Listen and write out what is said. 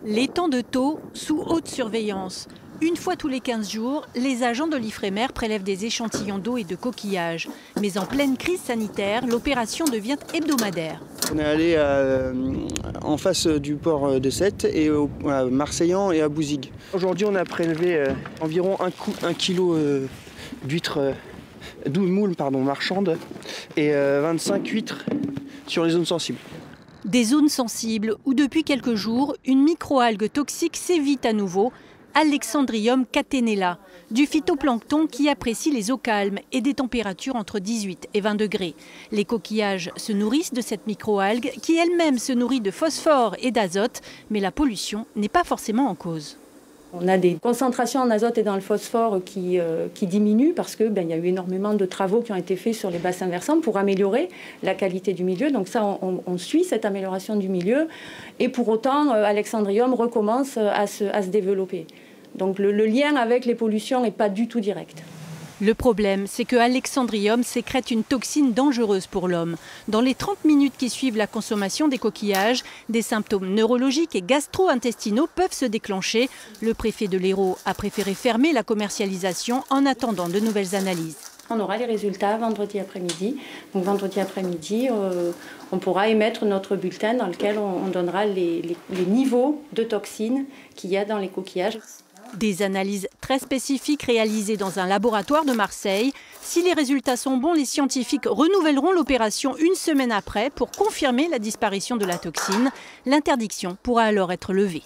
Les temps de taux sous haute surveillance. Une fois tous les 15 jours, les agents de l'Ifremer prélèvent des échantillons d'eau et de coquillages. Mais en pleine crise sanitaire, l'opération devient hebdomadaire. On est allé en face du port de Sète, et à Marseillan et à Bouzigues. Aujourd'hui, on a prélevé environ 1 kilo d'huîtres, moules marchandes, et 25 huîtres sur les zones sensibles. Des zones sensibles où depuis quelques jours, une microalgue toxique sévit à nouveau, Alexandrium catenella, du phytoplancton qui apprécie les eaux calmes et des températures entre 18 et 20 degrés. Les coquillages se nourrissent de cette microalgue qui elle-même se nourrit de phosphore et d'azote, mais la pollution n'est pas forcément en cause. On a des concentrations en azote et dans le phosphore qui diminuent parce que y a eu énormément de travaux qui ont été faits sur les bassins versants pour améliorer la qualité du milieu. Donc ça, on suit cette amélioration du milieu. Et pour autant, Alexandrium recommence à se développer. Donc le lien avec les pollutions n'est pas du tout direct. Le problème, c'est que Alexandrium sécrète une toxine dangereuse pour l'homme. Dans les 30 minutes qui suivent la consommation des coquillages, des symptômes neurologiques et gastro-intestinaux peuvent se déclencher. Le préfet de l'Hérault a préféré fermer la commercialisation en attendant de nouvelles analyses. On aura les résultats vendredi après-midi. Donc vendredi après-midi, on pourra émettre notre bulletin dans lequel on donnera les niveaux de toxines qu'il y a dans les coquillages. Des analyses très spécifiques réalisées dans un laboratoire de Marseille. Si les résultats sont bons, les scientifiques renouvelleront l'opération une semaine après pour confirmer la disparition de la toxine. L'interdiction pourra alors être levée.